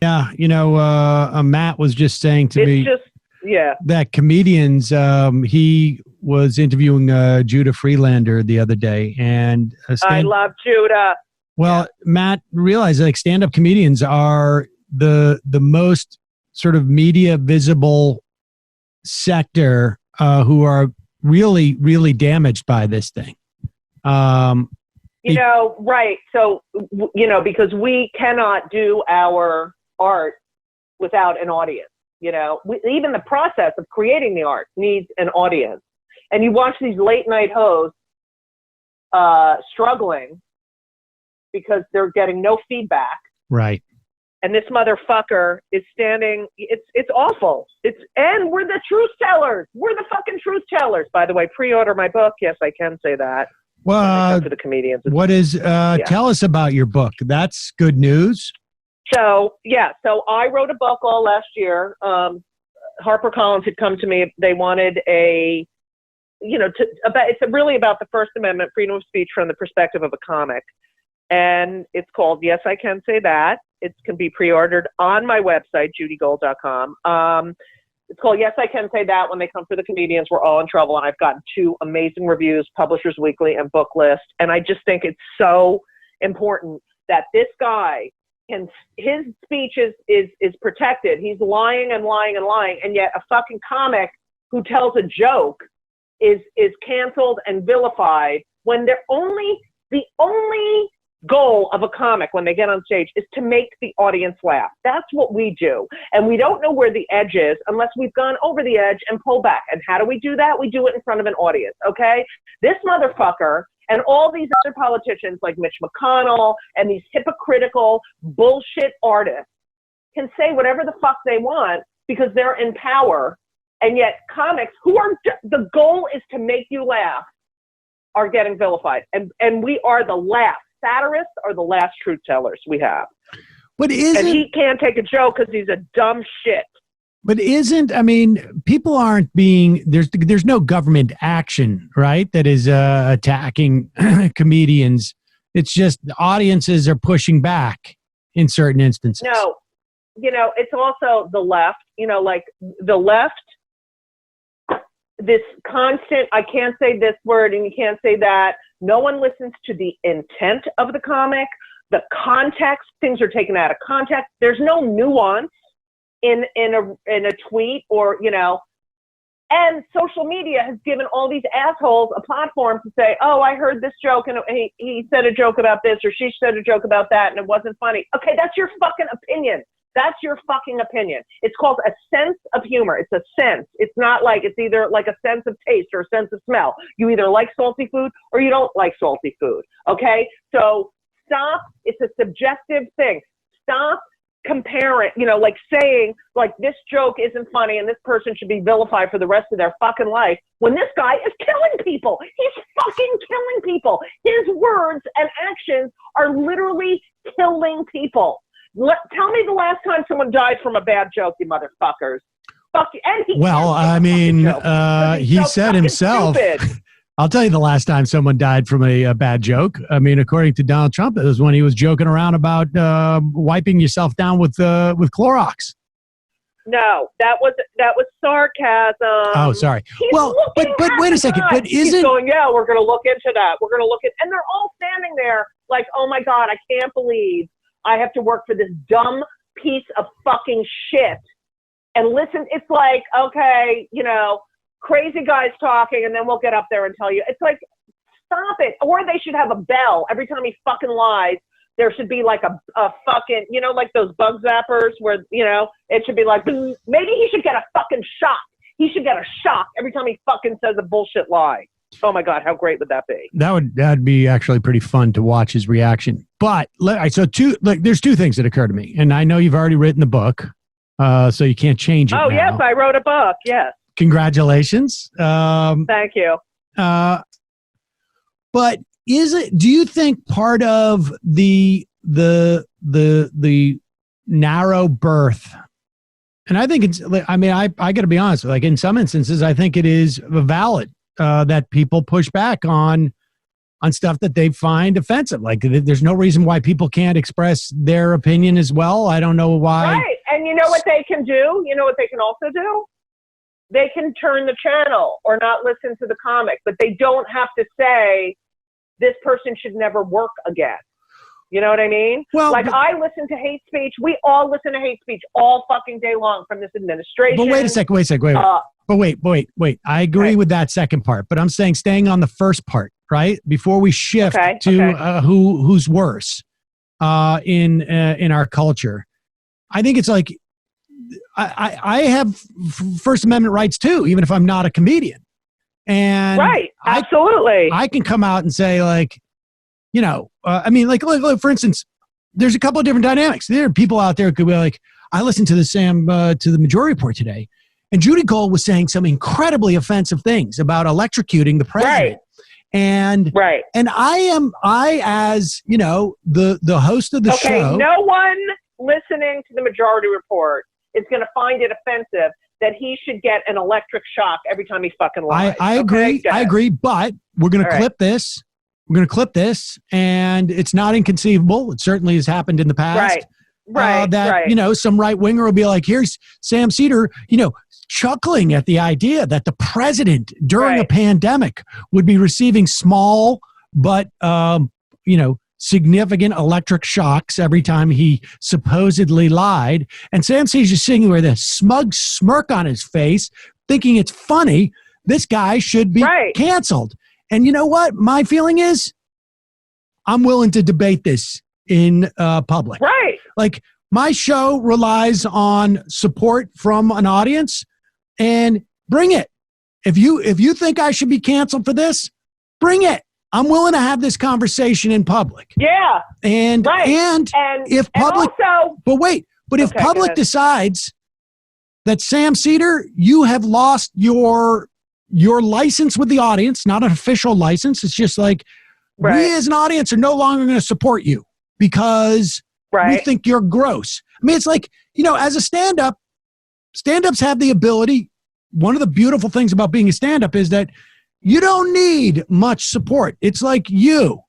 Yeah, Matt was just saying to me that comedians, he was interviewing Judah Freelander the other day, and I love Judah. Well, Matt realized like stand-up comedians are the most sort of media visible sector who are really, really damaged by this thing. Right. So, because we cannot do our art without an audience. Even the process of creating the art needs an audience. And you watch these late night hosts struggling because they're getting no feedback. Right. And this motherfucker is standing. It's awful. And we're the truth tellers. We're the fucking truth tellers. By the way, pre-order my book. Yes, I can say that. Well, for the comedians. Tell us about your book. That's good news. So I wrote a book all last year. HarperCollins had come to me. They wanted it's really about the First Amendment, freedom of speech from the perspective of a comic. And it's called Yes, I Can Say That. It can be pre-ordered on my website, judygold.com. It's called Yes, I Can Say That. When they come for the comedians, we're all in trouble. And I've gotten 2 amazing reviews, Publishers Weekly and Book List. And I just think it's so important that this guy, his speech is protected. He's lying and lying and lying. And yet a fucking comic who tells a joke is canceled and vilified when the only goal of a comic when they get on stage is to make the audience laugh. That's what we do. And we don't know where the edge is unless we've gone over the edge and pull back. And how do we do that? We do it in front of an audience, okay? This motherfucker and all these other politicians like Mitch McConnell and these hypocritical bullshit artists can say whatever the fuck they want because they're in power. And yet comics who are, the goal is to make you laugh, are getting vilified. And we are the last. Satirists are the last truth tellers we have. And he can't take a joke because he's a dumb shit. But people aren't there's no government action, right, that is attacking comedians. It's just audiences are pushing back in certain instances. No, it's also the left, like the left, this constant, I can't say this word and you can't say that. No one listens to the intent of the comic, the context. Things are taken out of context. There's no nuance in a tweet or, and social media has given all these assholes a platform to say, oh, I heard this joke and he said a joke about this or she said a joke about that and it wasn't funny. Okay, that's your fucking opinion. That's your fucking opinion. It's called a sense of humor. It's a sense. It's not like, it's either like a sense of taste or a sense of smell. You either like salty food or you don't like salty food. Okay? So stop. It's a subjective thing. Stop comparing, like saying like this joke isn't funny and this person should be vilified for the rest of their fucking life when this guy is killing people. He's fucking killing people. His words and actions are literally killing people. Tell me the last time someone died from a bad joke, you motherfuckers. Fuck you. And he said himself, I'll tell you the last time someone died from a bad joke. According to Donald Trump, it was when he was joking around about wiping yourself down with Clorox. No, that was sarcasm. Oh, sorry. But wait a second. But he's going, yeah, we're going to look into that. We're going to look at, and they're all standing there like, oh my God, I can't believe I have to work for this dumb piece of fucking shit. And listen, it's like, okay, crazy guys talking, and then we'll get up there and tell you. It's like, stop it. Or they should have a bell. Every time he fucking lies, there should be like a fucking, like those bug zappers where, it should be like, maybe he should get a fucking shock. He should get a shock every time he fucking says a bullshit lie. Oh my God, how great would that be? That'd be actually pretty fun to watch his reaction. But there's 2 things that occur to me, and I know you've already written the book, so you can't change it. Oh now. Yes, I wrote a book. Yes. Congratulations. Thank you. But do you think part of the narrow berth, and I think I got to be honest, like in some instances, I think it is valid that people push back on on stuff that they find offensive. Like there's no reason why people can't express their opinion as well. I don't know why. Right. And you know what they can do? You know what they can also do? They can turn the channel or not listen to the comic, but they don't have to say this person should never work again. You know what I mean? Well, like I listen to hate speech. We all listen to hate speech all fucking day long from this administration. But wait a second. Wait. I agree with that second part, but I'm saying staying on the first part, right? Before we shift to who's worse in our culture. I think it's like I have First Amendment rights too, even if I'm not a comedian. And right, absolutely. I can come out and say like, you know, I mean, like, for instance, there's a couple of different dynamics. There are people out there who could be like, I listened to the Majority Report today, and Judy Gold was saying some incredibly offensive things about electrocuting the president. Right. And I as, you know, the host of the show. Okay, no one listening to the Majority Report is going to find it offensive that he should get an electric shock every time he fucking lies. I agree, but we're going to clip this. We're going to clip this, and it's not inconceivable. It certainly has happened in the past. Right. You know, some right winger will be like, here's Sam Seder, you know, chuckling at the idea that the president during a pandemic would be receiving small but, you know, significant electric shocks every time he supposedly lied. And Sam Seder's just sitting with a smug smirk on his face, thinking it's funny. This guy should be canceled. And you know what? My feeling is I'm willing to debate this in public. Right. Like my show relies on support from an audience, and bring it. If you think I should be canceled for this, bring it. I'm willing to have this conversation in public. Yeah. And if public if public decides that Sam Seder, you have lost your license with the audience, not an official license. It's just like we as an audience are no longer going to support you because we think you're gross. I mean, it's like, you know, as a stand-ups have the ability. One of the beautiful things about being a stand-up is that you don't need much support. It's like you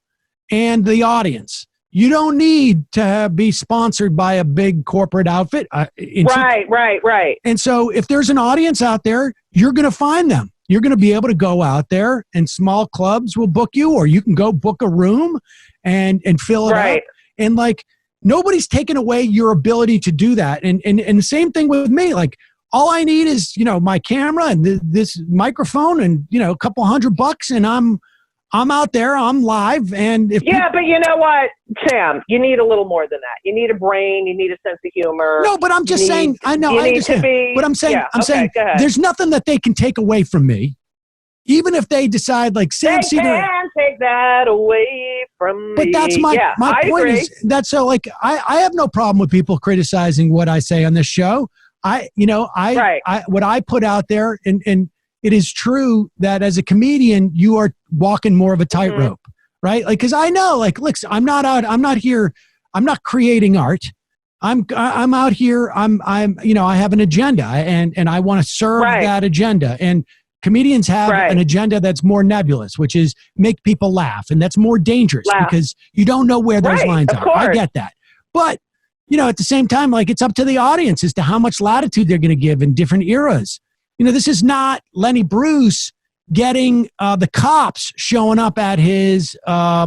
and the audience. You don't need to be sponsored by a big corporate outfit. Right. And so if there's an audience out there, you're going to find them. You're going to be able to go out there, and small clubs will book you, or you can go book a room and fill it up. And like nobody's taken away your ability to do that. And the same thing with me. Like all I need is, you know, my camera and this microphone and, you know, a couple $100, and I'm out there, I'm live. And but you know what, Sam, you need a little more than that. You need a brain, you need a sense of humor. No, but I'm just saying, I know, I understand. But I'm saying, there's nothing that they can take away from me. Even if they decide like Sam Seder. They can't take that away from me. But that's my point is that's so like, I have no problem with people criticizing what I say on this show. What I put out there, and it is true that as a comedian, you are walking more of a tightrope, right? Like, cause I know, like, look, I'm not here. I'm not creating art. I'm out here. I have an agenda, and I want to serve that agenda. And comedians have an agenda that's more nebulous, which is make people laugh. And that's more dangerous because you don't know where those lines are. I get that. But, you know, at the same time, like it's up to the audience as to how much latitude they're going to give in different eras. You know, this is not Lenny Bruce getting the cops showing up at his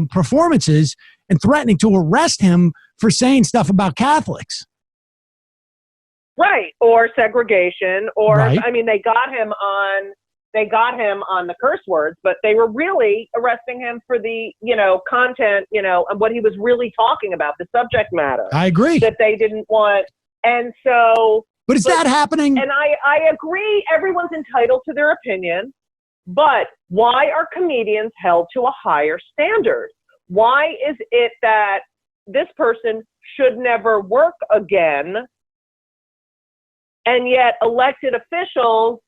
performances and threatening to arrest him for saying stuff about Catholics. Right. Or segregation, or, I mean, they got him on the curse words, but they were really arresting him for the, you know, content, you know, and what he was really talking about, the subject matter. I agree. That they didn't want. And so. But is that happening? And I agree, everyone's entitled to their opinion, but why are comedians held to a higher standard? Why is it that this person should never work again, and yet elected officials,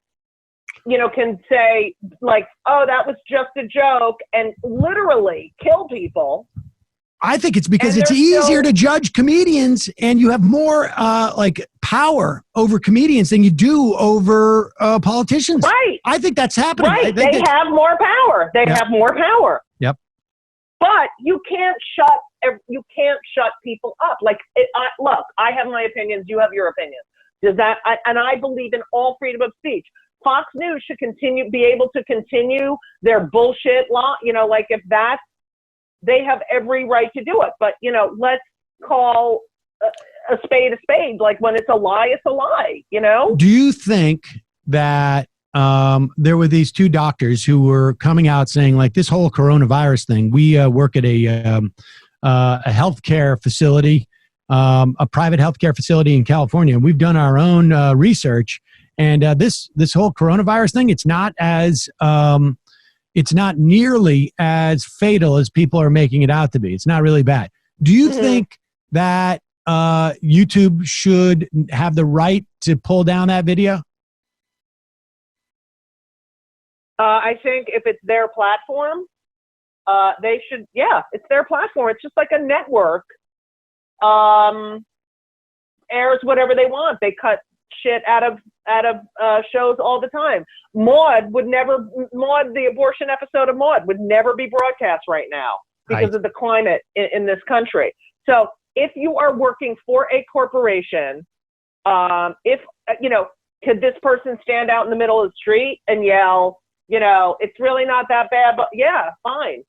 you know, can say like, oh, that was just a joke, and literally kill people? I think it's because it's easier to judge comedians, and you have more like power over comedians than you do over politicians. Right. I think that's happening. Right. They have more power. They have more power. Yep. But you can't shut people up. Like, look, I have my opinions. You have your opinions. And I believe in all freedom of speech. Fox News should be able to continue their bullshit law. Like if they have every right to do it. But let's call a spade a spade. Like when it's a lie, it's a lie. Do you think that there were these two doctors who were coming out saying like this whole coronavirus thing? We work at a healthcare facility, a private healthcare facility in California. We've done our own research, and this whole coronavirus thing, it's not nearly as fatal as people are making it out to be. It's not really bad. Do you think that YouTube should have the right to pull down that video? I think if it's their platform, they should. Yeah, it's their platform. It's just like a network. Airs whatever they want. They cut shit out of shows all the time. The abortion episode of Maude would never be broadcast right now because of the climate in this country. So if you are working for a corporation, could this person stand out in the middle of the street and yell, it's really not that bad, but yeah, fine.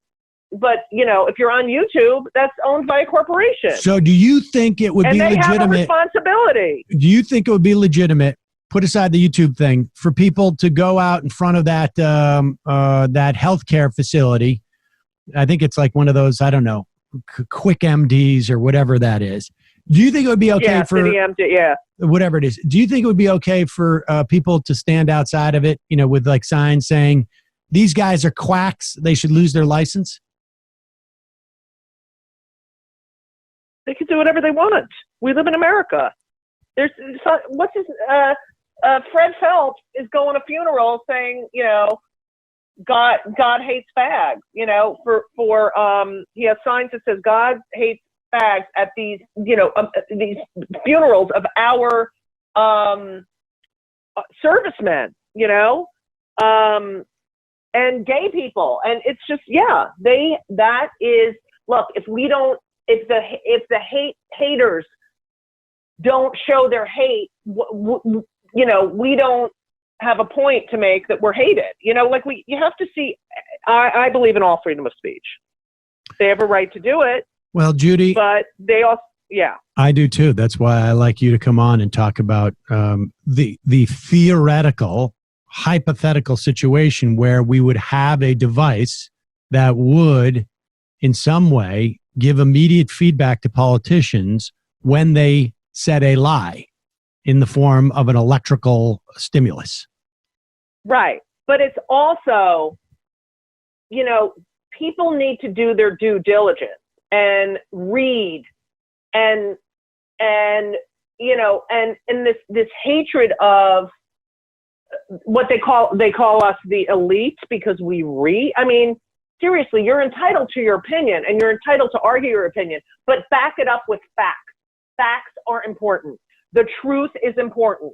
But, if you're on YouTube, that's owned by a corporation. So do you think it would be legitimate? And they have a responsibility. Do you think it would be legitimate, put aside the YouTube thing, for people to go out in front of that healthcare facility? I think it's like one of those, I don't know, quick MDs or whatever that is. Do you think it would be okay for City MD, whatever it is? Do you think it would be okay for people to stand outside of it, with like signs saying, these guys are quacks, they should lose their license? They can do whatever they want. We live in America. Fred Phelps is going to funerals saying, God hates fags. He has signs that says God hates fags at these funerals of our servicemen, and gay people, and it's just if the haters don't show their hate, we don't have a point to make that we're hated. You have to see. I believe in all freedom of speech. They have a right to do it. Well, Judy, but they also, I do too. That's why I like you to come on and talk about the theoretical, hypothetical situation where we would have a device that would, in some way, give immediate feedback to politicians when they said a lie in the form of an electrical stimulus. Right. But it's also, people need to do their due diligence and read and this hatred of what they call us the elite because we read. I mean, seriously, you're entitled to your opinion and you're entitled to argue your opinion, but back it up with facts. Facts are important. The truth is important.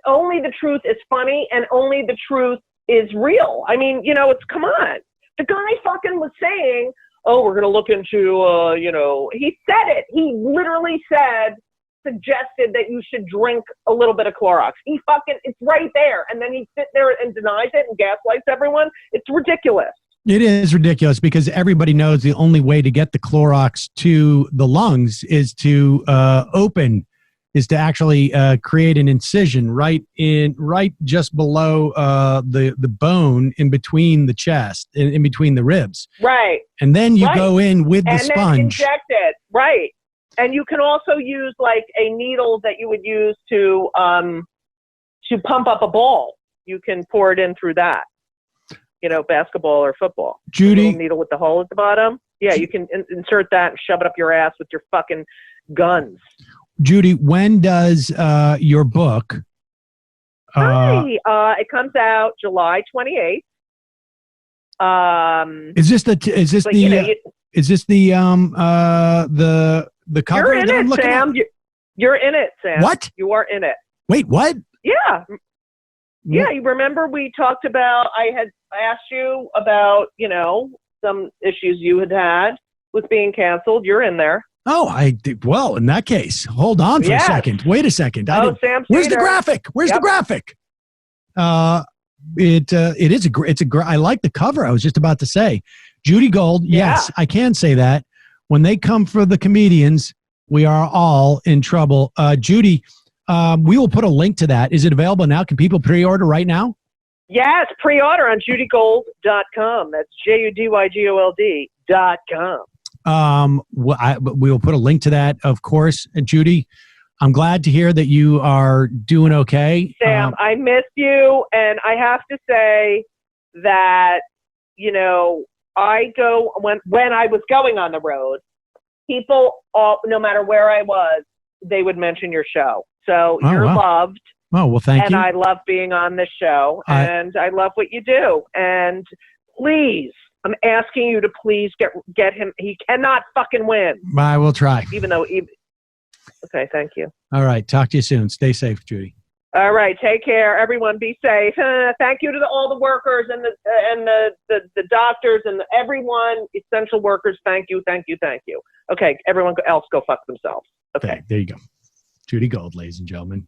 Only the truth is funny and only the truth is real. I mean, come on. The guy fucking was saying, oh, we're going to look into, he said it. He literally suggested that you should drink a little bit of Clorox. It's right there. And then he sits there and denies it and gaslights everyone. It's ridiculous. It is ridiculous because everybody knows the only way to get the Clorox to the lungs is to actually create an incision right just below the bone in between the chest, in between the ribs. Right. And then you go in with the sponge. And then inject it. Right. And you can also use like a needle that you would use to pump up a ball. You can pour it in through that. Basketball or football. Judy, a little needle with the hole at the bottom. Yeah, you can insert that and shove it up your ass with your fucking guns. Judy, when does your book? It comes out July 28th. Is this the cover? You're in it, Sam. You're in it, Sam. What? You are in it. Wait, what? Yeah. Yeah, you remember we talked about, I had asked you about, some issues you had with being canceled. You're in there. Oh, well, in that case, hold on for a second. Wait a second. Sam where's the Seder. graphic? Where's the graphic? I like the cover. I was just about to say, Judy Gold. Yes, I can say that. When they come for the comedians, we are all in trouble. Judy, we will put a link to that. Is it available now? Can people pre-order right now? Yes, pre-order on judygold.com. That's JUDYGOLD.com. We will put a link to that, of course. Judy, I'm glad to hear that you are doing okay. Sam, I miss you, and I have to say that, when I was going on the road, people, no matter where I was, they would mention your show. So you're loved. Oh, well, thank you. And I love being on this show, and I love what you do. And please, I'm asking you to please get him. He cannot fucking win. I will try. Okay, thank you. All right. Talk to you soon. Stay safe, Judy. All right. Take care. Everyone be safe. Thank you to all the workers and the doctors and everyone, essential workers. Thank you. Thank you. Thank you. Okay. Everyone else go fuck themselves. Okay. There you go. Judy Gold, ladies and gentlemen.